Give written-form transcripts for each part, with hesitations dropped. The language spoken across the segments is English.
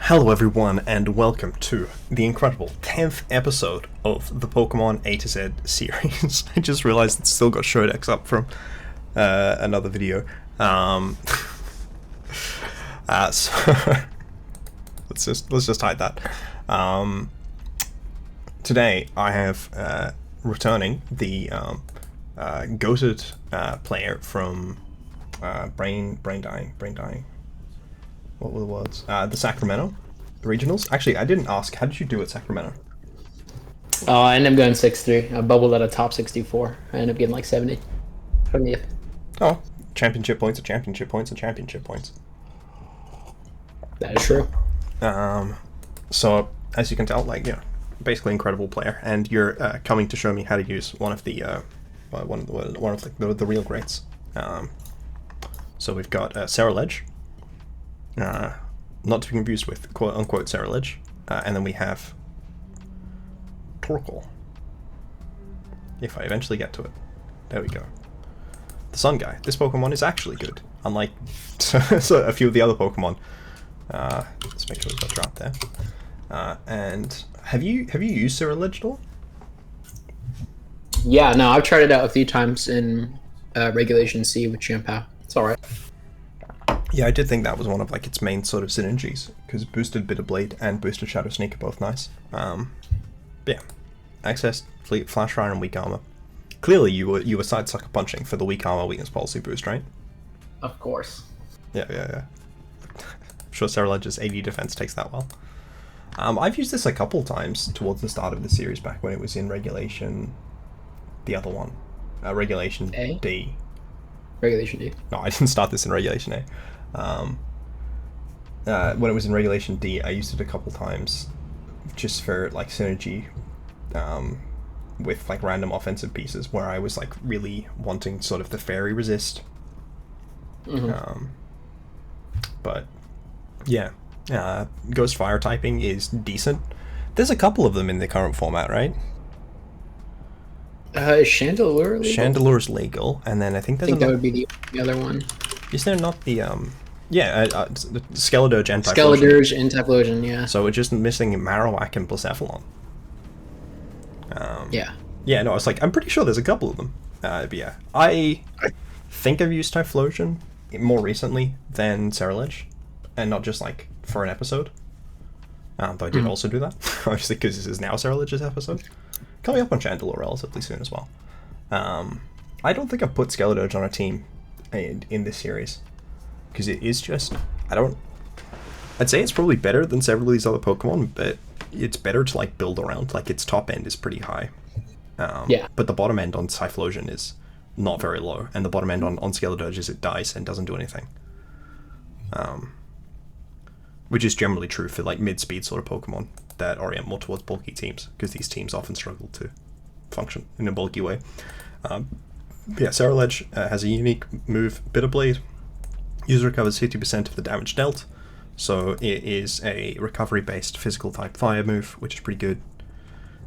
Hello everyone and welcome to the incredible 10th episode of the Pokemon A to Z series. I just realized it's still got Shodex up from another video. So let's just hide that. Today I have returning the goated player from brain dying. What were the words? The Sacramento regionals. Actually, I didn't ask. How did you do at Sacramento? Oh, I ended up going 6-3. I bubbled at a top 64. I ended up getting like 70 from you. Oh, championship points, and championship points, and championship points. That is true. So as you can tell, basically incredible player, and you're coming to show me how to use one of the real greats. So we've got Ceruledge. Not to be confused with quote-unquote Ceruledge, and then we have Torkoal. If I eventually get to it. There we go. The Sun guy. This Pokemon is actually good, unlike so a few of the other Pokemon. Let's make sure we've got Drought there. And have you used Ceruledge at all? Yeah, no, I've tried it out a few times in Regulation C with Shampoo. It's alright. Yeah, I did think that was one of its main sort of synergies, because boosted Bitter Blade and boosted Shadow Sneak are both nice. Yeah, Access, Fleet, Flash Fire, and Weak Armor. Clearly, you were side sucker punching for the Weak Armor Weakness Policy boost, right? Of course. Yeah. I'm sure Ceruledge's AD defense takes that well. I've used this a couple times towards the start of the series, back when it was in Regulation, the other one, Regulation A? D. Regulation D. No, I didn't start this in Regulation A. When it was in Regulation D, I used it a couple times just for synergy with random offensive pieces where I was really wanting sort of the fairy resist. Mm-hmm. But yeah, Ghost Fire typing is decent. There's a couple of them in the current format, right? Is Chandelure legal? Chandelure's legal, and then I think there's that would be the other one. Is there not the Skeledirge and Typhlosion? Skeledirge and Typhlosion, yeah. So we're just missing Marowak and Blacephalon. Yeah. Yeah, no, it's I'm pretty sure there's a couple of them. But yeah, I think I've used Typhlosion more recently than Ceruledge, and not just for an episode. Though I did also do that, obviously, because this is now Ceruledge's episode. Coming up on Chandelure relatively soon as well. I don't think I've put Skeledirge on a team in this series, because it is just, I'd say it's probably better than several of these other Pokemon, but it's better to build around. Its top end is pretty high. Yeah. But the bottom end on Typhlosion is not very low, and the bottom end on Skeledirge is it dies and doesn't do anything. Which is generally true for mid-speed sort of Pokemon that orient more towards bulky teams, because these teams often struggle to function in a bulky way. Yeah, Ceruledge has a unique move, Bitter Blade. User recovers 50% of the damage dealt, so it is a recovery-based physical type fire move, which is pretty good.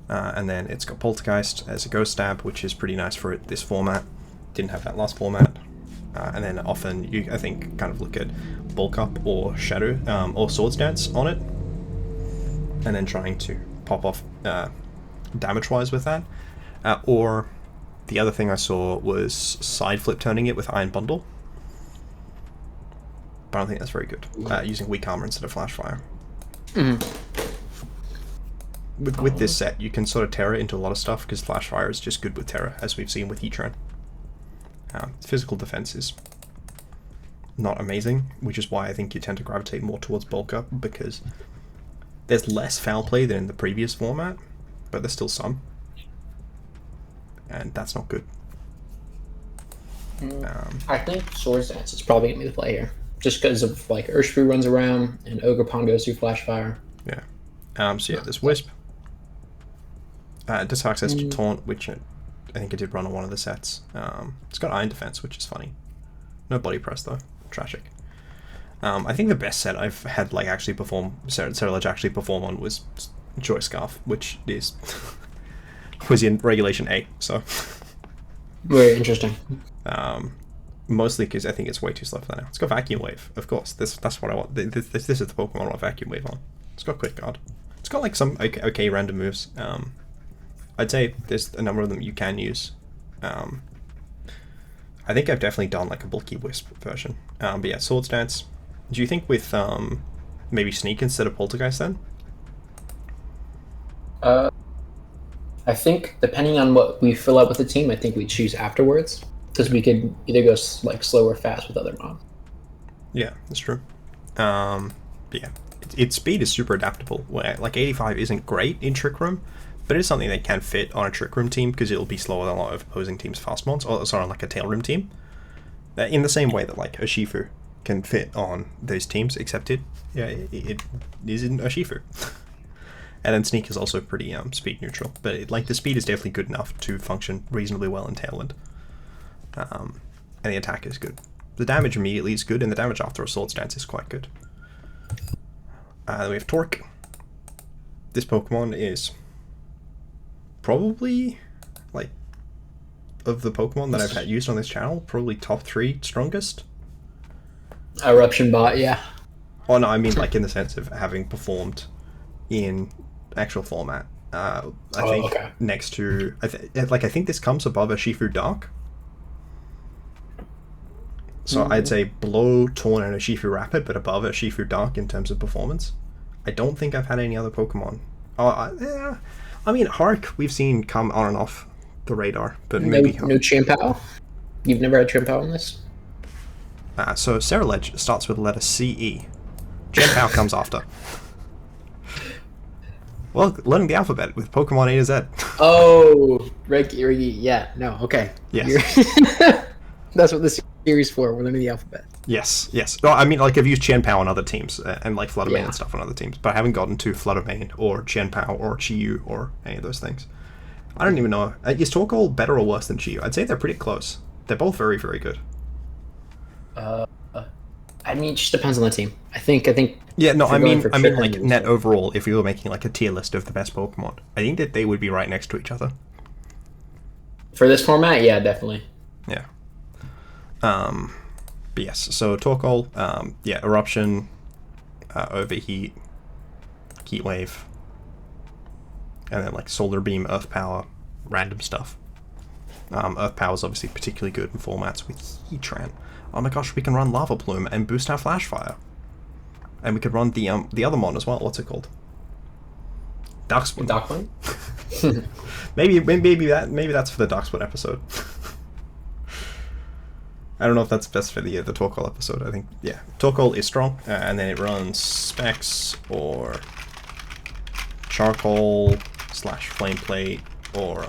And then it's got Poltergeist as a Ghost Stab, which is pretty nice for this format. Didn't have that last format. And then often you, I think, kind of look at Bulk Up or Shadow or Swords Dance on it, and then trying to pop off damage-wise with that. Or the other thing I saw was side flip turning it with Iron Bundle. But I don't think that's very good. Using Weak Armor instead of Flash Fire. Mm-hmm. With this set, you can sort of Terra into a lot of stuff, because Flash Fire is just good with Terra, as we've seen with Heatran. Physical defense is not amazing, which is why I think you tend to gravitate more towards Bulk Up, because there's less foul play than in the previous format, but there's still some. And that's not good. I think Swords Dance is probably going to be the play here, just because of Urshifu runs around and Ogerpon goes through Flash Fire. Yeah. So yeah, there's Wisp. It does have access to Taunt, which I think it did run on one of the sets. It's got Iron Defense, which is funny. No Body Press though. Tragic. I think the best set I've had actually perform Ceruledge actually perform on was Joy Scarf, which is was in Regulation A. So very interesting. Mostly because I think it's way too slow for that now. It's got Vacuum Wave, of course. That's what I want. This is the Pokemon I want Vacuum Wave on. It's got Quick Guard. It's got like some okay random moves. I'd say there's a number of them you can use. I think I've definitely done like a bulky Wisp version. But yeah, Swords Dance. Do you think with maybe Sneak instead of Poltergeist then? I think depending on what we fill out with the team, I think we choose afterwards, because we could either go like slow or fast with other mobs. Yeah, that's true. But yeah, its speed is super adaptable. Where like 85 isn't great in Trick Room, but it is something that can fit on a Trick Room team because it'll be slower than a lot of opposing teams' fast mons. Or sorry, on like a Tail Room team. In the same way that like a Shifu can fit on those teams, except it isn't a Shifu. And then Sneak is also pretty speed neutral, but like the speed is definitely good enough to function reasonably well in Tailwind. And the attack is good. The damage immediately is good, and the damage after a Swords Dance is quite good. Then we have Torque. This Pokemon is probably, like, of the Pokemon that I've had used on this channel, probably top 3 strongest. Eruption Bot, yeah. Oh no, I mean like in the sense of having performed in actual format. I think okay. Next to I think this comes above a Shifu Dark. So I'd say below Torn and a Shifu Rapid, but above a Shifu Dark in terms of performance. I don't think I've had any other Pokemon. I mean Hark we've seen come on and off the radar, but maybe no Chimpao. You've never had Chimpao on this? So Ceruledge starts with the letter CE. Chimpao comes after. Well, learning the alphabet with Pokemon A to Z. Oh, Reggie, yeah, no, okay. Yes. That's what this series for. We're learning the alphabet. Yes. No, I mean, like, I've used Qianpao on other teams, and, like, Fluttermane and stuff on other teams, but I haven't gotten to Fluttermane, or Qianpao, or Chiyu, or any of those things. I don't even know. Is Torkoal better or worse than Chiyu? I'd say they're pretty close. They're both very, very good. I mean, it just depends on the team. I think. Yeah, no, I mean, like, Trick net overall, if you were making, like, a tier list of the best Pokemon, I think that they would be right next to each other. For this format, yeah, definitely. Yeah. But yes, so Torkoal, yeah, Eruption, Overheat, Heat Wave, and then like Solar Beam, Earth Power, random stuff. Earth Power is obviously particularly good in formats with Heatran. Oh my gosh, we can run Lava Plume and boost our Flash Fire. And we could run the other mon as well. What's it called? Darkspoon. Darkman? maybe that's for the Darkspoon episode. I don't know if that's best for the Torkoal episode. I think, yeah. Torkoal is strong, and then it runs Specs, or Charcoal / Flame Plate, or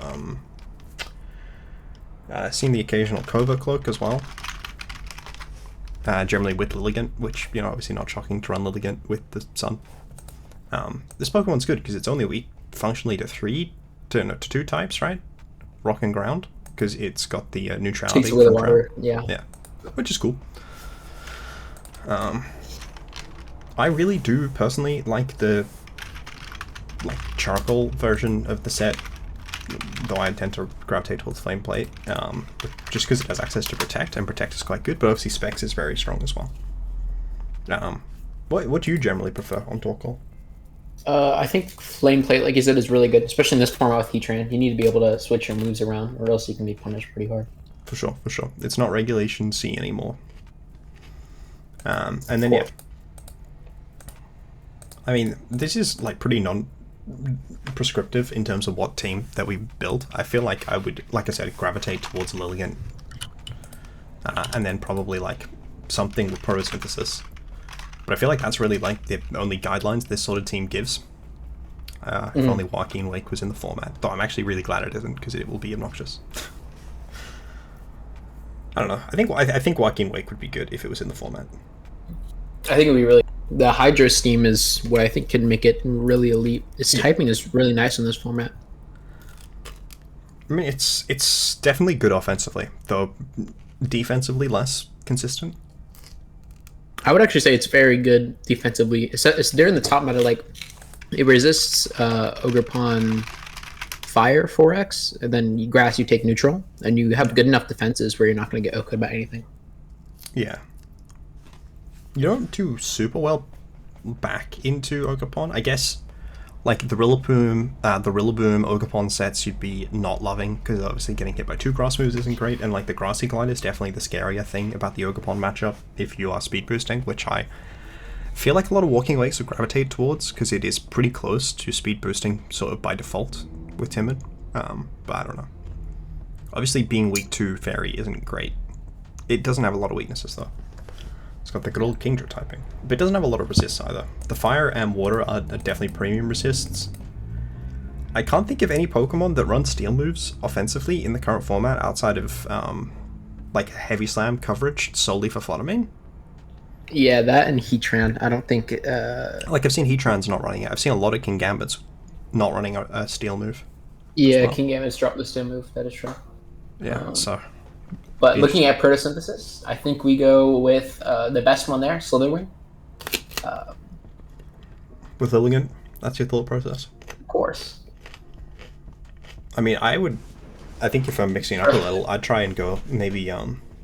seen the occasional Covert Cloak as well. Generally with Lilligant, which, you know, obviously not shocking to run Lilligant with the Sun. This Pokemon's good because it's only weak functionally to 2 types, right? Rock and Ground. Because it's got the neutrality. Takes a little longer, yeah, which is cool. I really do personally like the charcoal version of the set, though I tend to gravitate towards Flame Plate, just because it has access to Protect, and Protect is quite good. But obviously Specs is very strong as well. What do you generally prefer on Torkoal? I think Flame Plate, like you said, is really good, especially in this format with Heatran. You need to be able to switch your moves around, or else you can be punished pretty hard. For sure. It's not Regulation C anymore. And then, cool. yeah. I mean, this is, like, pretty non-prescriptive in terms of what team that we build. I feel like I would, like I said, gravitate towards Lilligant. And then probably, like, something with Photosynthesis. But I feel like that's really like the only guidelines this sort of team gives. If only Joaquin Wake was in the format. Though I'm actually really glad it isn't, because it will be obnoxious. I don't know. I think Joaquin Wake would be good if it was in the format. I think it would be really... The Hydro Steam is what I think could make it really elite. Its typing is really nice in this format. I mean, it's definitely good offensively, though defensively less consistent. I would actually say it's very good defensively. They're in the top meta. Like, it resists Ogerpon Fire 4x, and then Grass you take neutral, and you have good enough defenses where you're not going to get OHKO'd by anything. Yeah. You don't do super well back into Ogerpon. I guess, like, the Rillaboom Ogerpon sets you'd be not loving, because obviously getting hit by 2 grass moves isn't great, and, like, the Grassy Glide is definitely the scarier thing about the Ogerpon matchup if you are speed boosting, which I feel like a lot of walking legs would gravitate towards, because it is pretty close to speed boosting sort of by default with Timid. But I don't know. Obviously being weak to Fairy isn't great. It doesn't have a lot of weaknesses though. It's got the good old Kingdra typing. But it doesn't have a lot of resists either. The fire and water are definitely premium resists. I can't think of any Pokemon that run steel moves offensively in the current format outside of like heavy slam coverage solely for Fluttermane. Yeah, that and Heatran. I don't think... Like, I've seen Heatran's not running it. I've seen a lot of King Gambits not running a steel move. Yeah, well. King Gambit's dropped the steel move. That is true. Yeah, so... But looking at Protosynthesis, I think we go with the best one there, Slitherwing. With Lilligant? That's your thought process? Of course. I mean, I think if I'm mixing it up a little, I'd try and go maybe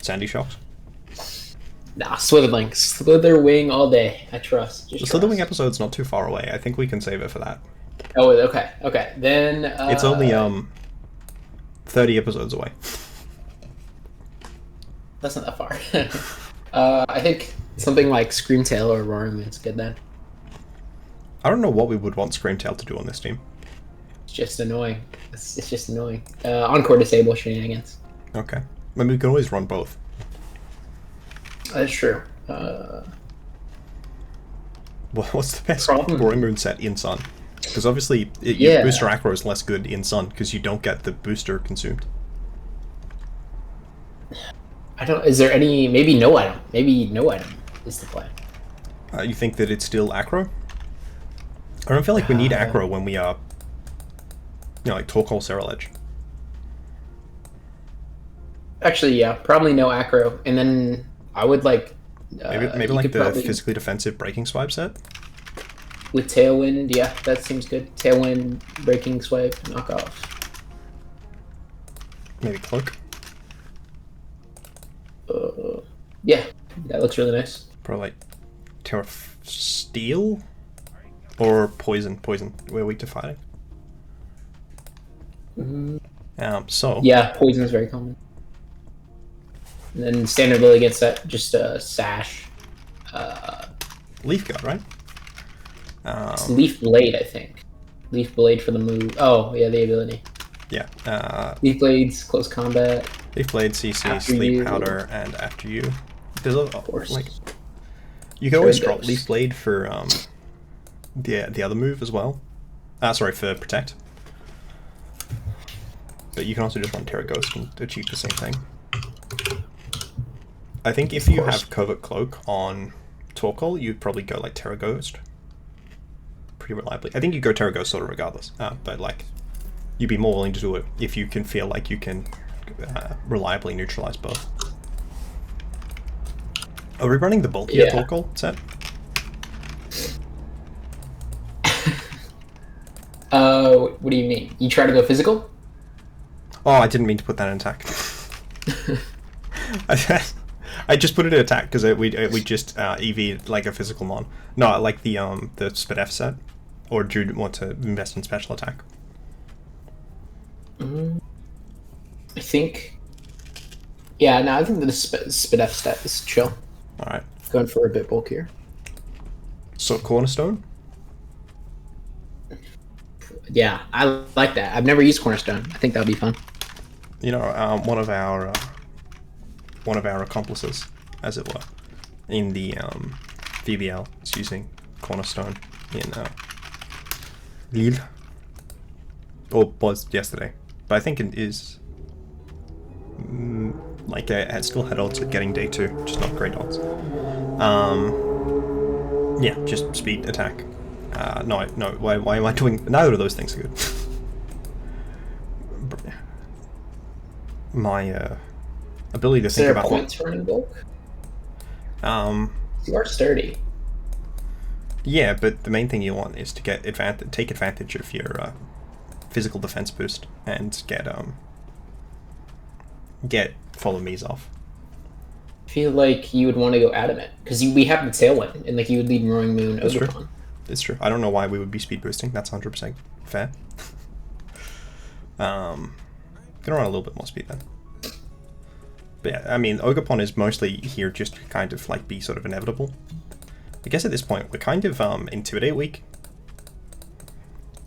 Sandy Shocks. Nah, Slitherwing all day. I trust. The Slitherwing episode's not too far away. I think we can save it for that. Oh, okay. Okay, then... it's only 30 episodes away. That's not that far. I think something like Screamtail or Roaringman's good then. I don't know what we would want Screamtail to do on this team. It's just annoying. It's just annoying. Encore Disable shenanigans. Okay. I mean, we can always run both. That's true. What's the best Problem. Roaring Moon set in Sun? Because obviously, Yeah. Booster Acro is less good in Sun because you don't get the booster consumed. I don't... Is there any... Maybe no item. Maybe no item is the plan. You think that it's still Acro? I don't feel like we need Acro when we are, like Torkoal Ceruledge. Actually, yeah. Probably no Acro. And then I would like... maybe like the physically defensive Breaking Swipe set? With Tailwind, yeah, that seems good. Tailwind, Breaking Swipe, knock off. Maybe Cloak? Yeah, that looks really nice. Probably like Terra Steel? Or Poison. Poison. We're weak to fighting. So... Yeah, Poison is very common. And then standard Lilligant set, just Sash. Leaf Guard, right? It's Leaf Blade, I think. Leaf Blade for the move. Oh, yeah, the ability. Yeah. Leaf Blades, Close Combat. Leaf Blade, CC, After Sleep you. Powder, and After You. There's a... Of course. Like, you can always Sure drop does. Leaf Blade for the other move as well. Sorry, for Protect. But you can also just run Terra Ghost and achieve the same thing. I think if you have Covert Cloak on Torkoal, you'd probably go like Terra Ghost. Pretty reliably. I think you go Terra Ghost sort of regardless. But like, you'd be more willing to do it if you can feel like you can reliably neutralize both. Are we running the bulkier Torkoal set? What do you mean? You try to go physical? Oh, I didn't mean to put that in attack. I just put it in attack because we just EV'd like a physical mon. No, I like the Spadef set. Or do you want to invest in special attack? I think... Yeah, no, I think the Spadef stat is chill. Alright. Going for a bit bulkier. So, Cornerstone? Yeah, I like that. I've never used Cornerstone. I think that would be fun. You know, one of our accomplices, as it were, in the VBL is using Cornerstone in Lille. Or was yesterday. But I think it is... like, it still had odds at getting day 2, just not great odds. Yeah, just speed, attack. No, why am I doing... Neither of those things are good. My ability to think about points running bulk? You are sturdy. Yeah, but the main thing you want is to get take advantage of your physical defense boost and get follow me's off. I feel like you would want to go Adamant because we have the Tailwind, and like you would lead Roaring Moon That's true. Ogerpon. It's true. I don't know why we would be speed boosting. That's 100% fair. Gonna run a little bit more speed then. But yeah, I mean, Ogerpon is mostly here just to kind of like be sort of inevitable. I guess at this point we're kind of Intimidate weak.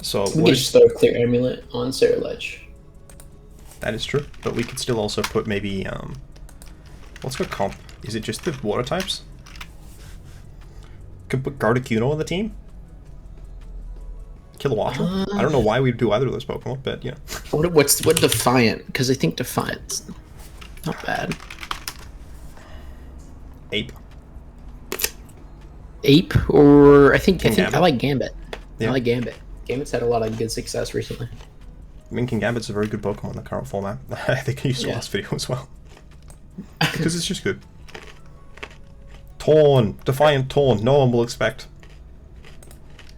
So We can just throw a Clear Amulet on Ceruledge. That is true, but we could still also put maybe what's good comp? Is it just the water types? Could put Gardecuno on the team. Kilowattrel. I don't know why we'd do either of those Pokemon, but you know. What Defiant? Because I think Defiant's not bad. Ape. Ape, or I think Gambit. I like Gambit. Yeah. I like Gambit. Gambit's had a lot of good success recently. I mean, Gambit's a very good Pokemon in the current format. I think I used the last video as well. Because it's just good. Torn. Defiant Torn. No one will expect.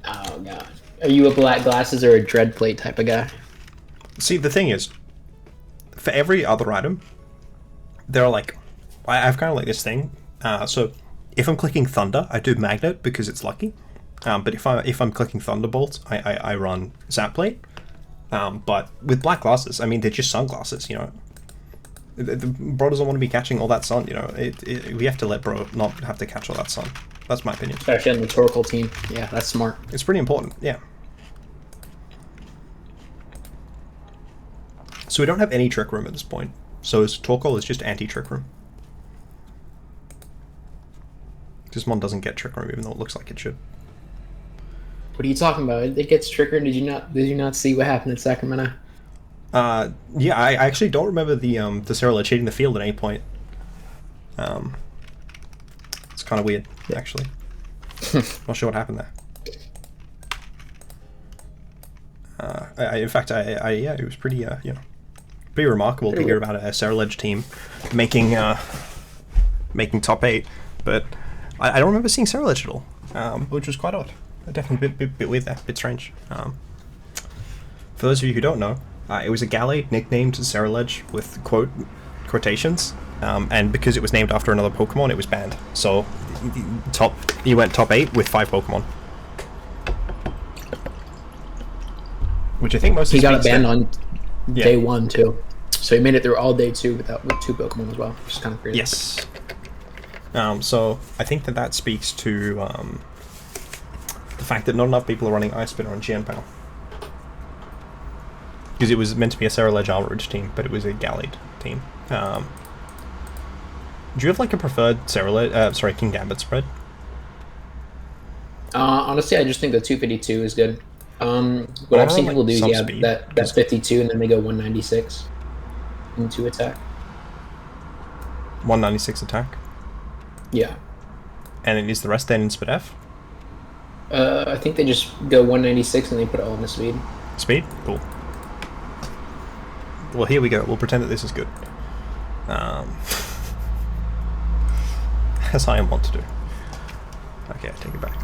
Oh god. Are you a Black Glasses or a Dreadplate type of guy? See, the thing is, for every other item, there are like... I've kind of like this thing. So, if I'm clicking Thunder, I do Magnet because it's lucky. But if I'm clicking Thunderbolt, I run Zapplate. But with Black Glasses, I mean, they're just sunglasses, you know. The bro doesn't want to be catching all that sun, you know. We have to let bro not have to catch all that sun. That's my opinion. Especially on the Torkoal team. Yeah, that's smart. It's pretty important, yeah. So we don't have any Trick Room at this point. So Torkoal is just anti-Trick Room. This mon doesn't get Trick Room, even though it looks like it should. What are you talking about? It gets Trick Room. Did you not see what happened in Sacramento? Yeah, I actually don't remember the Ceruledge hitting the field at any point. It's kind of weird, actually. Not sure what happened there. In fact, yeah, it was pretty, you know, pretty remarkable to hear about a Ceruledge team making top 8, but I don't remember seeing Ceruledge at all, which was quite odd. Definitely a bit weird there, a bit strange. For those of you who don't know, it was a Gallade nicknamed Ceruledge with quotations, and because it was named after another Pokemon, it was banned. So you went top 8 with 5 Pokemon, which I think most. He got it banned on day 1 too, so he made it through all day 2 with 2 Pokemon as well, which is kind of crazy. Yes. So I think that speaks to the fact that not enough people are running Ice Spinner on Qianpao. Because it was meant to be a Ceruledge Armorage team, but it was a Gallade team. Do you have like a preferred King Gambit spread? Honestly, I just think the 252 is good. What I've seen people do is that 52 and then they go 196 into attack. 196 attack? Yeah. And then is the rest then in Speed F? I think they just go 196 and they put it all in the speed. Speed? Cool. Well, here we go. We'll pretend that this is good. As I am wont to do. Okay, I take it back.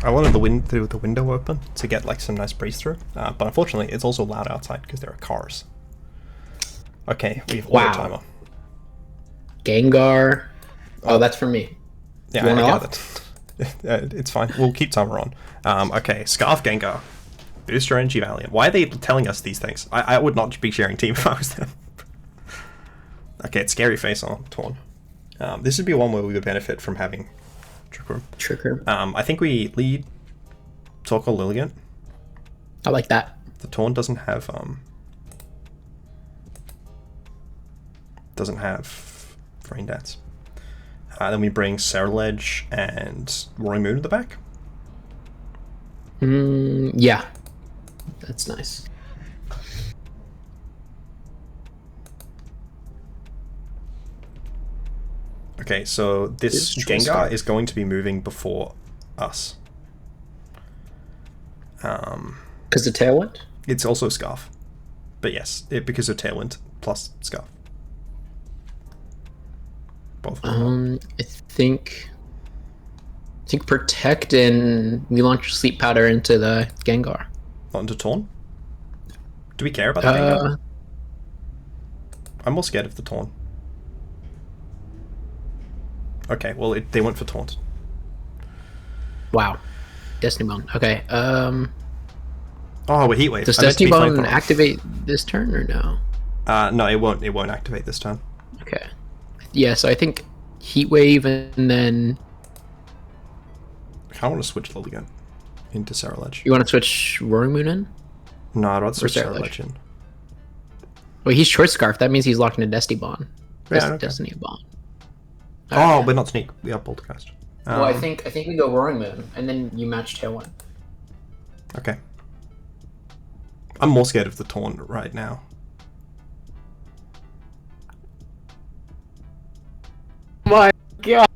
I wanted the window open to get like some nice breeze through, but unfortunately it's also loud outside because there are cars. Okay, we have auto timer. Gengar. Oh, that's for me. Yeah, I got it. It's fine. We'll keep timer on. Okay, Scarf Gengar. Booster Energy Valiant. Why are they telling us these things? I would not be sharing team if I was them. Okay, it's Scary Face on Torn. This would be one where we would benefit from having Trick Room. Trick Room. I think we lead Torkoal Lilligant. I like that. The Torn doesn't have Rain Dance. Then we bring Ceruledge and Roaring Moon to the back. Yeah. That's nice. Okay, so this Gengar is going to be moving before us. Because the Tailwind? It's also Scarf. But yes, because of Tailwind plus Scarf. Both. I think Protect and we launch Sleep Powder into the Gengar. Not into Torn? Do we care about the Gengar? I'm more scared of the Torn. Okay, well, they went for taunt. Wow. Destiny Bond. Okay. Oh, with Heat Wave. Does I missed Destiny the Bond flamethrower. activate this turn or no? No, it won't. It won't activate this turn. Okay. Yeah, so I think Heat Wave and then I want to switch Lilligant into Ceruledge. you want to switch Roaring Moon in? No, I'd rather switch Ceruledge? Ceruledge in. Well, he's Short Scarf. That means he's locked into Destiny Bond. Yeah, okay. Destiny Bond. Oh, but not Sneak. We have Poltergeist. Well, I think we go Roaring Moon, and then you match Tailwind. Okay. I'm more scared of the taunt right now. My God.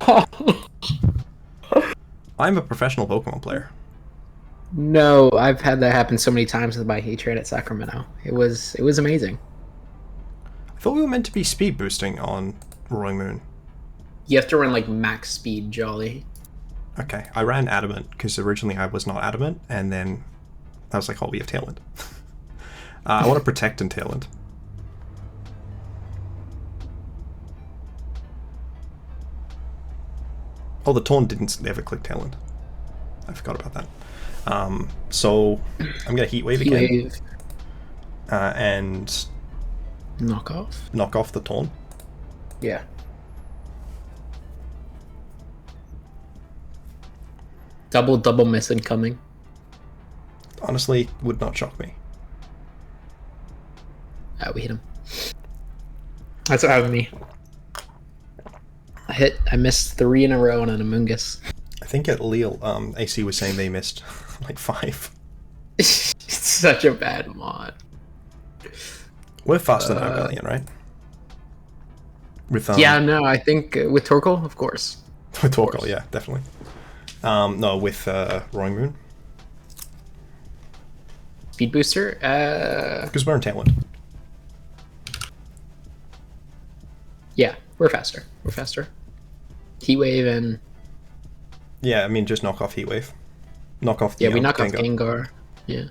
I'm a professional Pokemon player. No, I've had that happen so many times with my Heat Raid at Sacramento. It was amazing. I thought we were meant to be speed boosting on Roaring Moon. You have to run like max speed, Jolly. Okay, I ran Adamant because originally I was not Adamant, and then I was like, oh, we have Tailwind. I want to protect and Tailwind. Oh, the taunt didn't ever click Tailwind. I forgot about that. So I'm gonna Heat Wave again. Wave. And Knock off. knock off the taunt. Yeah. Double miss incoming. Honestly, would not shock me. Ah, we hit him. That's what happened to me. I missed 3 in a row on an Amoonguss. I think at Lille, AC was saying they missed like 5. It's such a bad mod. We're faster than Rebellion, right? With Yeah, no, I think with Torkoal, of course. with Torkoal, yeah, definitely. No, with Roaring Moon, Speed booster? because we're in Tailwind. Yeah, we're faster. We're faster. Heat Wave and... Yeah, I mean, just knock off Heat Wave. Knock off the Yeah, we knock off Gengar. Gengar. Yeah.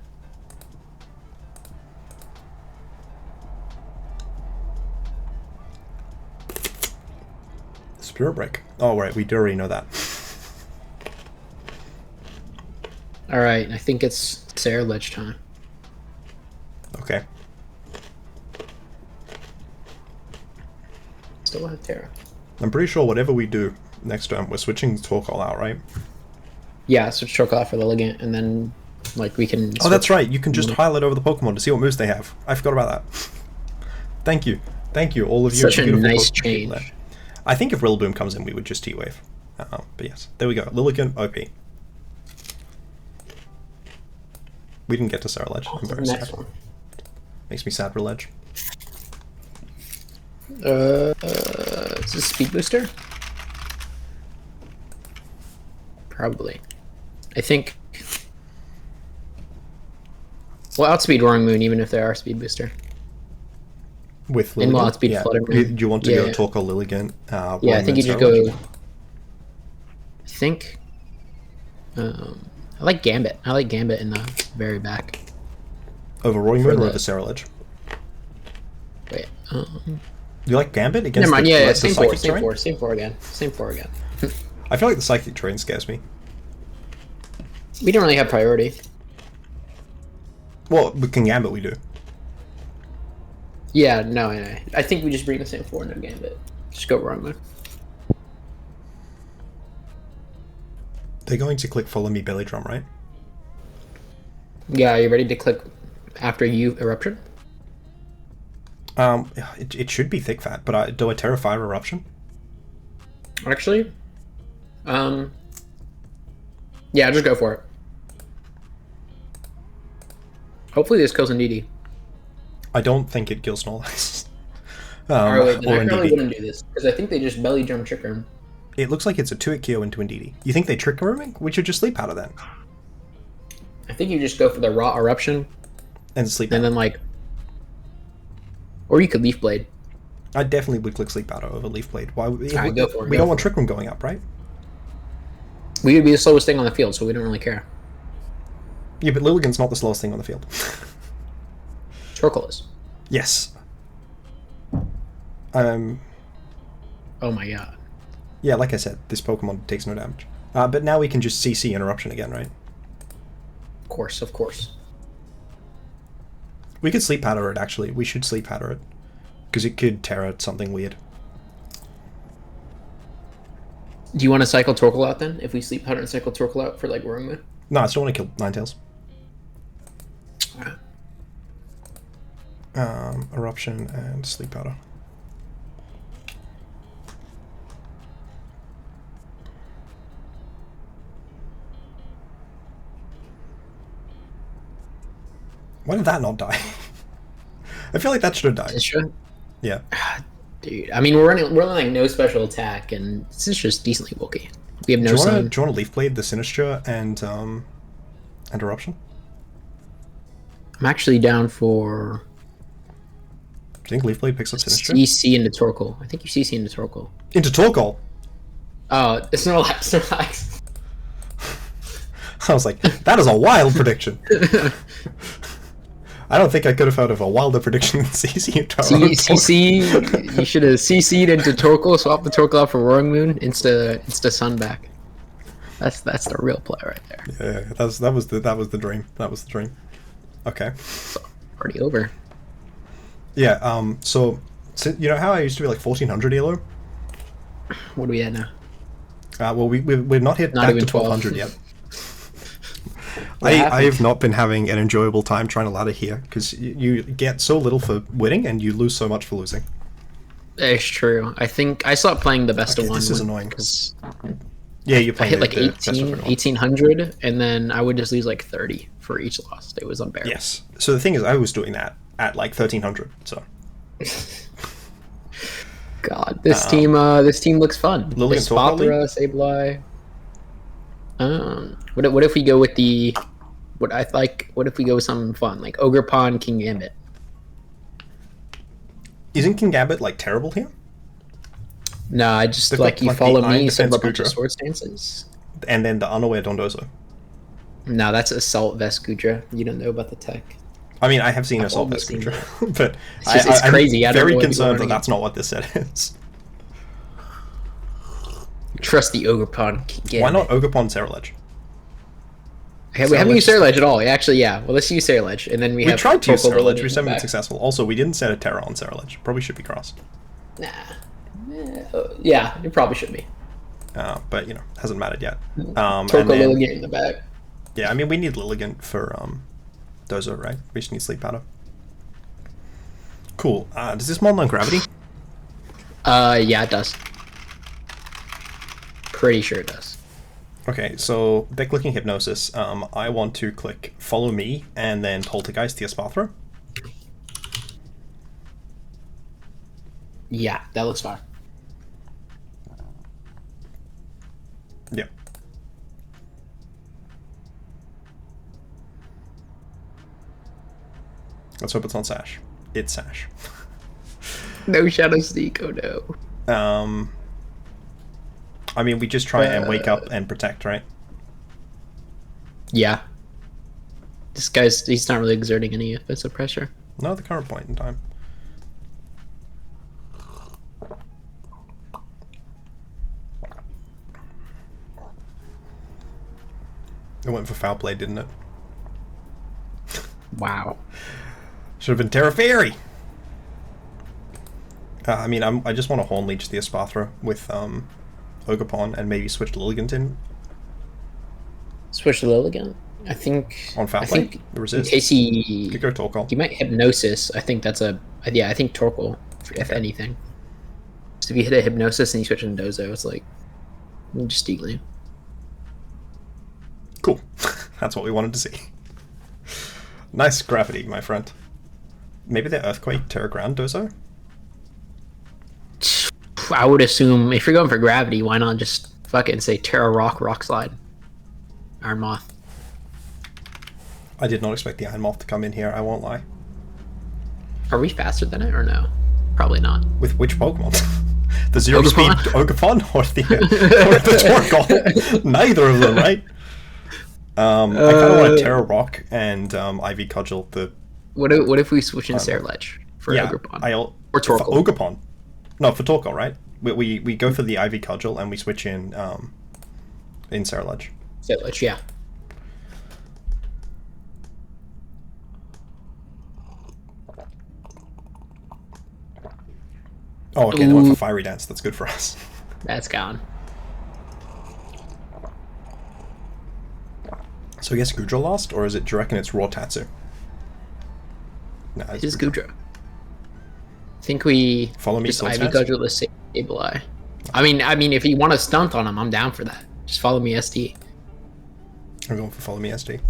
Spirit Break. Oh, right, we do already know that. Alright, I think it's Ceruledge time. Okay. Still have Terra. I'm pretty sure whatever we do next turn, we're switching Torkoal out, right? Yeah, switch Torkoal for Lilligant, and then like we can. Oh, that's right. You can just highlight over the Pokemon to see what moves they have. I forgot about that. Thank you, all of you. Such a beautiful nice people change. there. I think if Rillaboom comes in, we would just T-Wave. But yes, there we go. Lilligant, OP. We didn't get to Ceruledge. I'm very Next sad. one. Makes me sad, Reledge. Is this Speed Booster? Probably. I think. We'll outspeed Roaring Moon even if they are Speed Booster. With And we'll Lilligant? outspeed Yeah. Flutter Do Moon. you want to Yeah, go yeah. Torkoal, Lilligant? Yeah, I think you just Ceruledge? go. I think. I like Gambit. I like Gambit in the very back. Over Roaring for Moon or the- over Ceruledge? Wait. You like Gambit against Never mind. the, Yeah, the same Psychic four. Same terrain? four. Same four again. Same four again. I feel like the Psychic terrain scares me. We don't really have priority. Well, with King Gambit we do. Yeah, no, I think we just bring the same four into Gambit. Just go Roaring Moon. They're going to click Follow Me Belly Drum, right? Yeah, are you ready to click after you Eruption? It should be Thick Fat, but do I Terra Fire Eruption? Actually, yeah, just go for it. Hopefully this kills Indeedee. I don't think it kills Snorlax. Alright, then or I probably Indeedee. wouldn't do this, because I think they just belly drum Trick Room. It looks like it's a 2-hit KO into Indeedee. You think they Trick Rooming? We should just Sleep Powder then. I think you just go for the raw Eruption, And Sleep and Powder. then like... Or you could Leaf Blade. I definitely would click Sleep Powder over Leaf Blade. Why? Alright, go for it, We go don't want for Trick Room going up, right? We would be the slowest thing on the field, so we don't really care. Yeah, but Lilligant's not the slowest thing on the field. Torkoal is. Yes. Oh my god. Yeah, like I said, this Pokemon takes no damage. But now we can just CC Interruption again, right? Of course, of course. We could Sleep Powder it, actually. We should Sleep Powder it. Because it could Terra something weird. Do you want to cycle Torkoal out then? If we Sleep Powder and cycle Torkoal out for like Roaring Moon? No, I still want to kill Ninetales. Eruption and Sleep Powder. Why did that not die? I feel like that should have died. It should. Yeah. Dude, I mean, we're running like no special attack, and this is just decently bulky. We have no do you sun. want to Leaf Blade the Sinistra and Eruption? I'm actually down for... Do you think Leaf Blade picks up Sinistra? CC into Torkoal. I think you CC into Torkoal. Into Torkoal? Oh, it's Snorlax. I was like, that is a wild prediction. I don't think I could have thought of a wilder prediction than CC into CC, you should have CC'd into Torkoal, swap the Torkoal out for Roaring Moon, insta Sun back. That's the real play right there. Yeah, that was the dream. That was the dream. Okay. It's already over. Yeah, so you know how I used to be like 1400 elo? What are we at now? Well, we've not hit back to 1200 yet. I have not been having an enjoyable time trying to ladder here, because you get so little for winning and you lose so much for losing. It's true. I think I stopped playing the best of one. This is annoying. Because yeah, you I hit like 1800, and then I would just lose like 30 for each loss. It was unbearable. Yes. So the thing is, I was doing that at like 1300. So. God, this team looks fun. Lilligant-Torkoal, Sableye. What if we go with the what if we go with something fun like Ogerpon, King Gambit? Isn't King Gambit like terrible here? No, I just like you follow me, set up a bunch of sword stances. And then the unaware Dondozo. No, that's Assault Vest Gudra. You don't know about the tech. I mean, I have seen Assault Vest Gudra, but it's crazy. I'm very concerned that that's not what this set is. Trust the Ogerpon. Why not Ogerpon Ceruledge? Okay, we haven't used Ceruledge at all. Actually, yeah. Well, let's use Ceruledge, and then we tried to use Ceruledge. We just haven't been successful. Also, we didn't set a Terra on Ceruledge. Probably should be crossed. Nah. Yeah, it probably should be. But you know, hasn't mattered yet. Torkoal Lilligant in the back. Yeah, I mean, we need Lilligant for Dozo, right? We just need Sleep Powder. Cool. Does this mod learn Gravity? Yeah, it does. Pretty sure it does. Okay, so they're clicking Hypnosis. I want to click Follow Me and then Poltergeist the Espathra. Yeah, that looks fine. Yeah. Let's hope it's on Sash. It's Sash. No Shadow Sneak, oh no. I mean, we just try and wake up and protect, right? Yeah. He's not really exerting any offensive pressure. No, at the current point in time. It went for foul play, didn't it? Wow. Should have been Terra Fairy! I mean, I just want to Horn Leech the Espathra with Ogerpon and maybe switch Lilligant in. Switch to Lilligant? I think... On foul play? Resist. In case he... Could go Torkoal. He might Hypnosis. I think that's a... Yeah, I think Torkoal, if anything. So if you hit a Hypnosis and you switch into Dozo, it's like... just dealing. Cool. That's what we wanted to see. Nice gravity, my friend. Maybe the Earthquake Terra Ground Dozo? I would assume if you're going for gravity, why not just fucking say Terra Rock Slide? Iron Moth. I did not expect the Iron Moth to come in here, I won't lie. Are we faster than it or no? Probably not. With which Pokemon? The zero speed Ogerpon or the Torkoal? Neither of them, right? I kind of want to Terra Rock and Ivy Cudgel the... What if we switch in Ceruledge for Ogerpon? Or Torkoal? For Ogerpon. No, for Torkoal, right? We go for the Ivy Cudgel and we switch in Ceruledge. Ceruledge, yeah. Oh, okay, they went for Fiery Dance. That's good for us. That's gone. So I guess Goodra lost, or is it? Do you reckon it's Raw Tatsu? No, It is Goodra. I think we Follow me, just Swords Ivy Dance? Cudgel the Sableye. I mean, if you want to stunt on him, I'm down for that. Just follow me, SD. I'm going for Follow Me SD.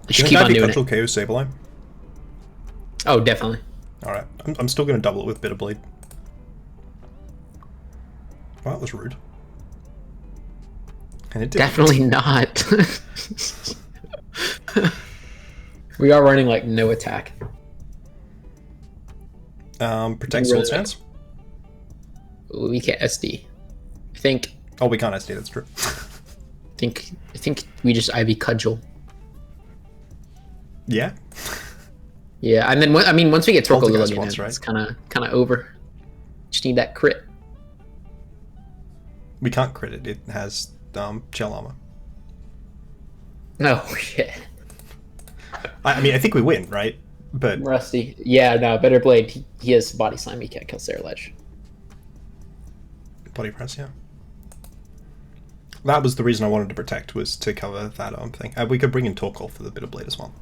Just keep on doing Cudgel it. KO Sableye? Oh, definitely. Alright, I'm still going to double it with Bitter Blade. Well, that was rude. And it did. Definitely not. We are running like no attack. Protect Sword Stance? We can't SD. I think Oh, we can't SD, that's true. I think we just Ivy Cudgel. Yeah? Yeah, and then once we get Torkoal Poltergeist again, once, right? it's kind of over. Just need that crit. We can't crit it, it has Shell Armor. No shit. I mean, I think we win, right? But Rusty. Yeah, no, Better Blade. He has Body Slam. He can't kill Ceruledge. Body Press, yeah. That was the reason I wanted to protect, was to cover that thing. We could bring in Torkoal for the Bitter Blade as well.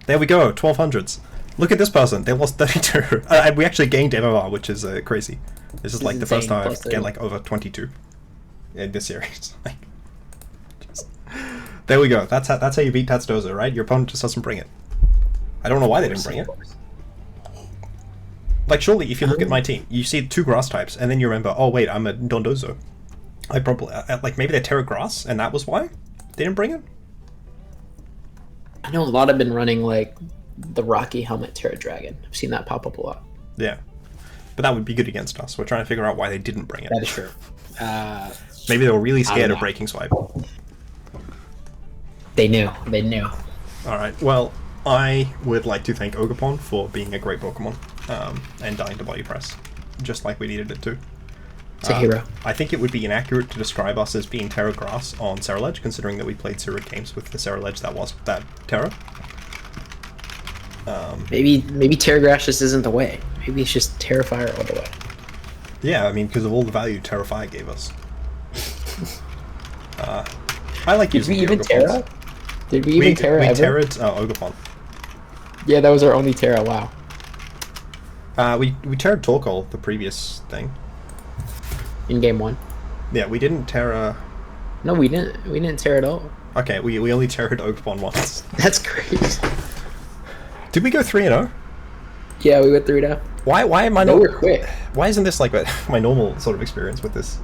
There we go, 1200s. Look at this person, they lost 32. And we actually gained MMR, which is crazy. This is like the first time I've gained like over 22 in this series. Like, there we go. That's how you beat Tatsudoza, right? Your opponent just doesn't bring it. I don't know why they didn't bring it. Like, surely if you look at my team, you see 2 grass types, and then you remember, oh wait, I'm a Dondozo. I probably like maybe they're Terra Grass, and that was why they didn't bring it. I know a lot have been running like the Rocky Helmet Terra Dragon. I've seen that pop up a lot. Yeah, but that would be good against us. We're trying to figure out why they didn't bring it. That is true. Maybe they were really scared of breaking swipe. They knew. They knew. All right. Well, I would like to thank Ogerpon for being a great Pokemon and dying to Body Press, just like we needed it to. It's a hero. I think it would be inaccurate to describe us as being Terra Grass on Ceruledge, considering that we played Ceruledge games with the Ceruledge that was that Terra. Maybe Terra Grass just isn't the way. Maybe it's just Terra Fire all the way. Yeah, I mean, because of all the value Terra Fire gave us. I like using Did we even Ogerpons. Terra? Did we even Terra we ever? terra'd Ogerpon. Yeah, that was our only Terra. Wow. We terra'd Torkoal, the previous thing. In game 1. Yeah, we didn't Terra... No, we didn't. We didn't Terra at all. Okay, we only terra'd Ogerpon once. That's crazy. Did we go 3-0? Yeah, we went through it out. Why am I No, not... we're quick. Why isn't this like my normal sort of experience with this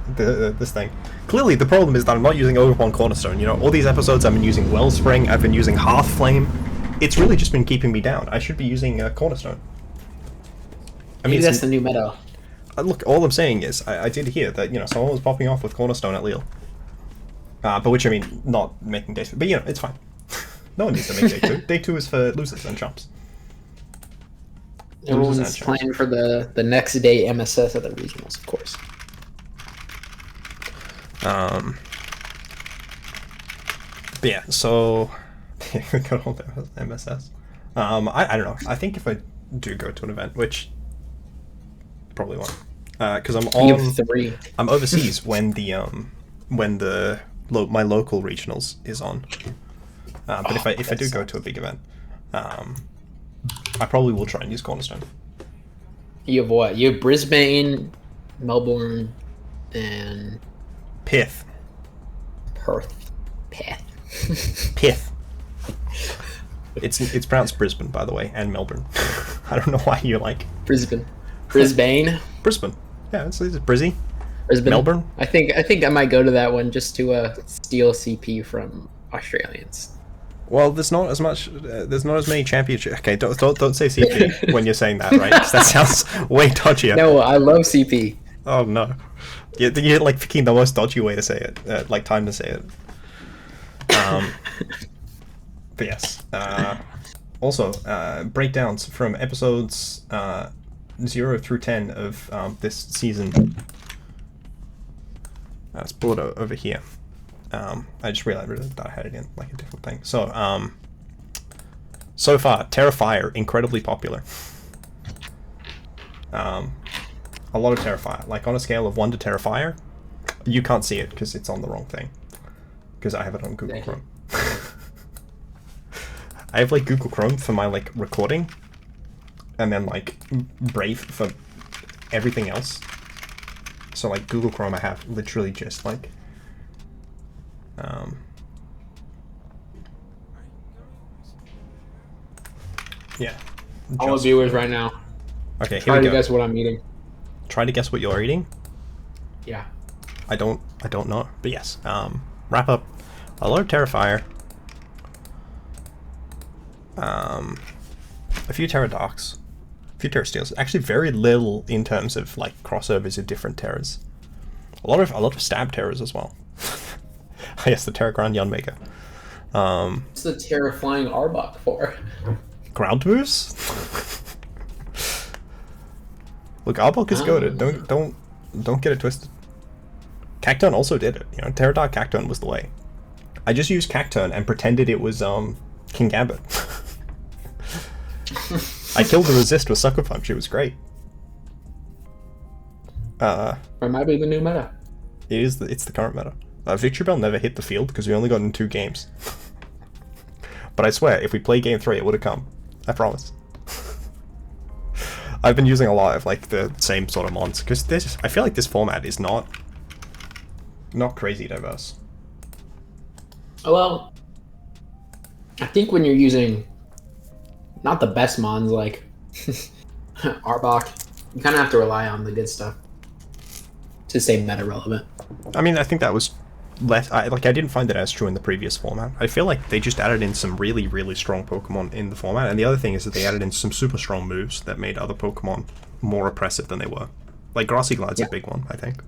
thing? Clearly, the problem is that I'm not using Ogerpon-Cornerstone. You know, all these episodes I've been using Wellspring, I've been using Hearth Flame. It's really just been keeping me down. I should be using Cornerstone. I Maybe mean, that's the new meta. look, all I'm saying is I did hear that, you know, someone was popping off with Cornerstone at Lille. By which I mean not making day 2, but you know, it's fine. No one needs to make day 2. Day 2 is for losers and chumps. Everyone's playing for the next day MSS at the regionals, of course. But yeah, so good old MSS. I don't know. I think if I do go to an event, which probably won't, because You have 3. I'm overseas when my local regionals is on. But if I do go to a big event, I probably will try and use Cornerstone. You have what? You have Brisbane, Melbourne, and Pith. Perth. Pith. Pith. It's pronounced Brisbane, by the way, and Melbourne. I don't know why you're like Brisbane. Brisbane. Brisbane. Yeah, it's Brizzy. Brisbane. Melbourne. I think I might go to that one just to steal CP from Australians. Well, there's not as many championships. Okay, don't say CP when you're saying that, right? 'Cause that sounds way dodgier. No, I love CP. Oh no, you're like picking the most dodgy way to say it, like time to say it. But yes. Also, breakdowns from episodes 0 through 10 of this season. Let's pull it over here. I just realized that I had it in like a different thing. So, so far, Terrifier, incredibly popular. A lot of Terrifier. Like, on a scale of 1 to Terrifier, you can't see it because it's on the wrong thing. Because I have it on Google Chrome. I have, like, Google Chrome for my, like, recording. And then, like, Brave for everything else. So, like, Google Chrome I have literally just, like... yeah. All the viewers right now. Okay, here Try we to go. guess what I'm eating. Try to guess what you're eating? Yeah. I don't know. But yes. Wrap up. A lot of Terrifier. A few Terra Darks. A few Terra Steels. Actually very little in terms of like crossovers of different Terras. A lot of stab Terras as well. Yes, the Terra Grand Yanmega. What's the terrifying Arbok for? Ground moves? Look, Arbok is goated. Don't get it twisted. Cacturne also did it. You know, Pterodot Cacturne was the way. I just used Cacturne and pretended it was King Gambit. I killed the resist with Sucker Punch. It was great. It might be the new meta. It's the current meta. Victory Bell never hit the field because we only got in 2 games. But I swear, if we play game 3, it would have come. I promise. I've been using a lot of like the same sort of mons because I feel like this format is not crazy diverse. Well, I think when you're using not the best mons like Arbok, you kind of have to rely on the good stuff to stay meta relevant. I mean, I think that was less. I didn't find that as true in the previous format. I feel like they just added in some really, really strong Pokemon in the format, and the other thing is that they added in some super strong moves that made other Pokemon more oppressive than they were. Like Grassy Glide's a big one, I think.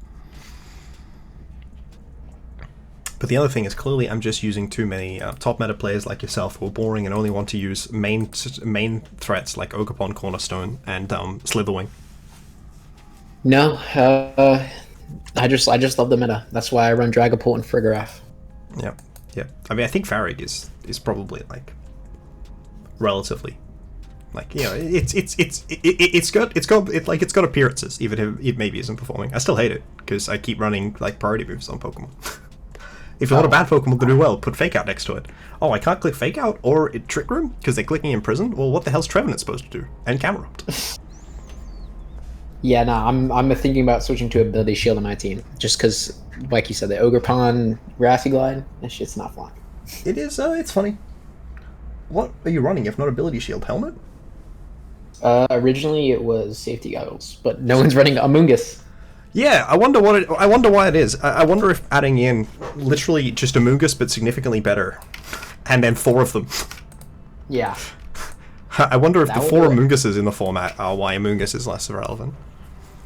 But the other thing is clearly I'm just using too many top meta players like yourself who are boring and only want to use main threats like Ogerpon-Cornerstone and Slitherwing. No, I just love the meta. That's why I run Dragapult and Frigoraph. Yeah. I mean, I think Farrig is probably like relatively, like, you know, it's got appearances even if it maybe isn't performing. I still hate it because I keep running like priority moves on Pokemon. If you want a bad Pokemon to do well, put Fake Out next to it. Oh, I can't click Fake Out or Trick Room because they're clicking in prison. Well, what the hell's Trevenant supposed to do? And Camerupt. Yeah, no, I'm thinking about switching to Ability Shield on my team just because, like you said, the Ogerpon Grassy Glide, that shit's not fun. It is. It's funny. What are you running if not Ability Shield? Helmet? Originally it was Safety Goggles, but no one's running Amoonguss. Yeah, I wonder why it is. I wonder if adding in literally just Amoonguss but significantly better, and then 4 of them. Yeah. I wonder if the 4 Amoonguses in the format are why Amoonguss is less relevant.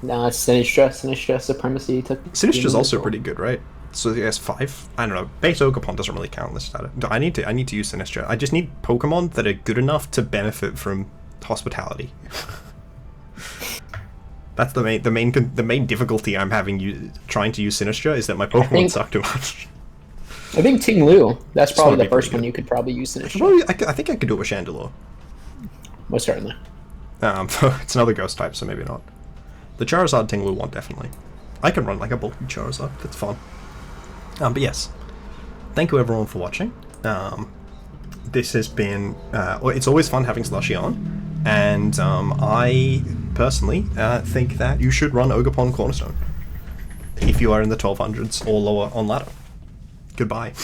No, it's Sinistra Supremacy. Sinistra's also pretty good, right? So yes, 5. I don't know. Base Ogerpon doesn't really count in this data. I need to use Sinistra. I just need Pokemon that are good enough to benefit from hospitality. That's the main difficulty I'm having trying to use Sinistra is that my Pokemon suck too much. I think Ting Lu. That's probably the first one you could probably use Sinistra. Well, I think I could do it with Chandelure. Most certainly. It's another ghost type, so maybe not. The Charizard Ting Lu one, definitely. I can run like a bulky Charizard. That's fun. But yes, thank you everyone for watching. This has been. It's always fun having Slushi on, and I personally think that you should run Ogerpon-Cornerstone if you are in the 1200s or lower on ladder. Goodbye.